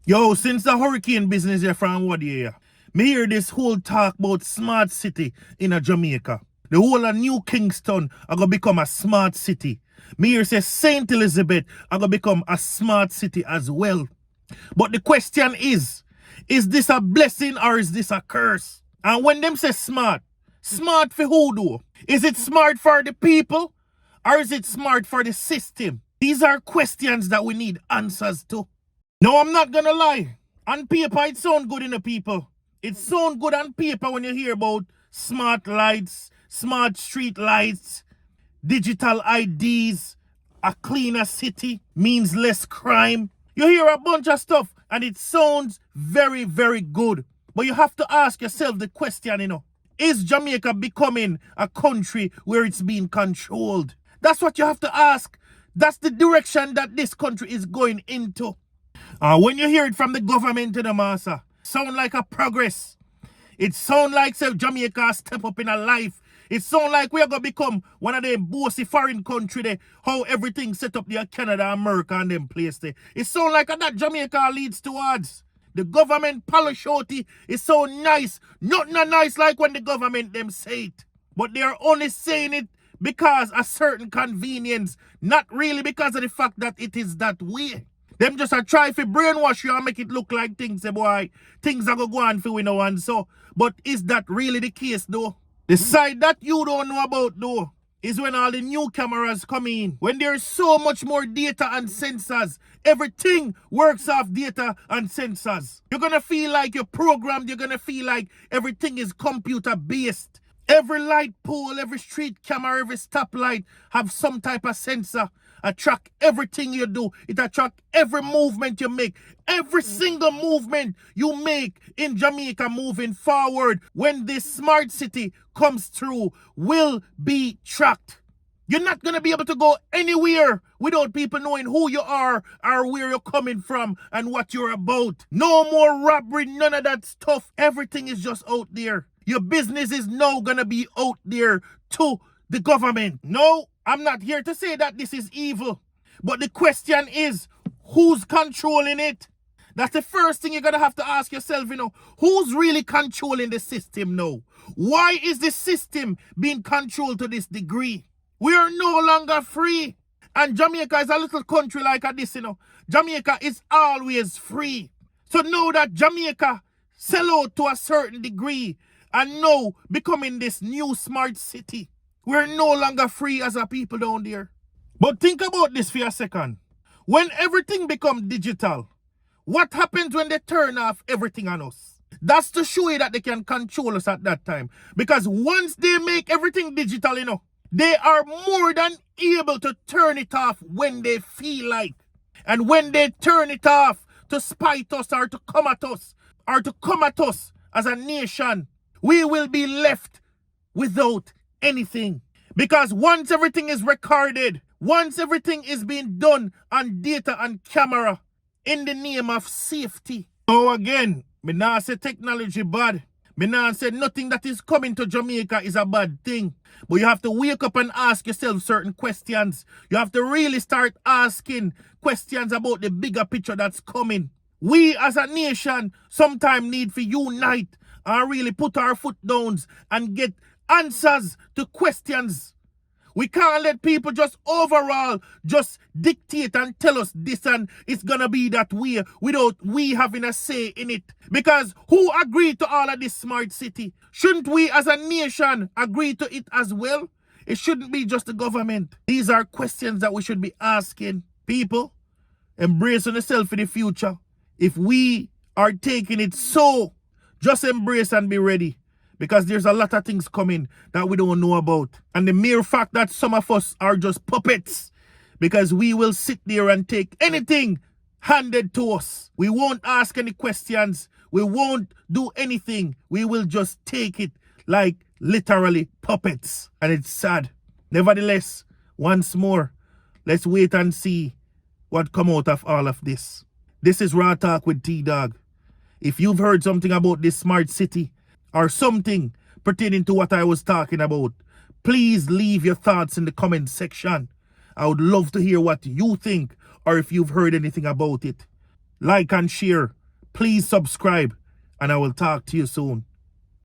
Yo, since the hurricane business here from what year, me hear this whole talk about smart city in a Jamaica. The whole of New Kingston are gonna become a smart city. Me hear say Saint Elizabeth are gonna become a smart city as well. But the question is this a blessing or is this a curse? And when them say smart, smart for who though? Is it smart for the people or is it smart for the system? These are questions that we need answers to. No, I'm not gonna lie. On paper, it sounds good in the people. It sounds good on paper when you hear about smart lights, smart street lights, digital IDs, a cleaner city, means less crime. You hear a bunch of stuff and it sounds very, very good. But you have to ask yourself the question, is Jamaica becoming a country where it's being controlled? That's what you have to ask. That's the direction that this country is going into. When you hear it from the government in the massa, sound like a progress. It sound like Jamaica step up in a life. It sound like we are going to become one of them bossy foreign country there, how everything set up there, Canada, America and them place there. It sound like that Jamaica leads towards. The government policy is so nice. Not nice like when the government them say it. But they are only saying it because of certain convenience. Not really because of the fact that it is that way. Them just a try to brainwash you and make it look like things, boy. Things are going to go on for we know and so. But is that really the case though? The side that you don't know about though is when all the new cameras come in. When there's so much more data and sensors. Everything works off data and sensors. You're going to feel like you're programmed. You're going to feel like everything is computer based. Every light pole, every street camera, every stoplight have some type of sensor. Track everything you do. It attract every movement you make. Every single movement you make in Jamaica moving forward when this smart city comes through will be tracked. You're not going to be able to go anywhere without people knowing who you are or where you're coming from and what you're about. No more robbery, none of that stuff. Everything is just out there. Your business is now going to be out there to the government. No, I'm not here to say that this is evil. But the question is, who's controlling it? That's the first thing you're going to have to ask yourself, Who's really controlling the system now? Why is the system being controlled to this degree? We are no longer free. And Jamaica is a little country like this, Jamaica is always free. So now that Jamaica sell out to a certain degree and now becoming this new smart city, we're no longer free as a people down there. But think about this for a second. When everything becomes digital, what happens when they turn off everything on us? That's to show you that they can control us at that time. Because once they make everything digital, they are more than able to turn it off when they feel like. And when they turn it off to spite us or to come at us as a nation, we will be left without anything. Because once everything is recorded, once everything is being done on data and camera in the name of safety. So again, me not say technology bad. Me not say nothing that is coming to Jamaica is a bad thing. But you have to wake up and ask yourself certain questions. You have to really start asking questions about the bigger picture that's coming. We as a nation sometimes need to unite and really put our foot down and get answers to questions. We can't let people just overall just dictate and tell us this and it's gonna be that way without we having a say in it. Because who agreed to all of this smart city? Shouldn't we as a nation agree to it as well? It shouldn't be just the government. These are questions that we should be asking. People, embrace yourself for the future. If we are taking it so, just embrace and be ready. Because there's a lot of things coming that we don't know about. And the mere fact that some of us are just puppets. Because we will sit there and take anything handed to us. We won't ask any questions. We won't do anything. We will just take it like literally puppets. And it's sad. Nevertheless, once more, let's wait and see what come out of all of this. This is Raw Talk with T-Dog. If you've heard something about this smart city, or something pertaining to what I was talking about, please leave your thoughts in the comment section. I would love to hear what you think or if you've heard anything about it. like and share. Please subscribe, and I will talk to you soon.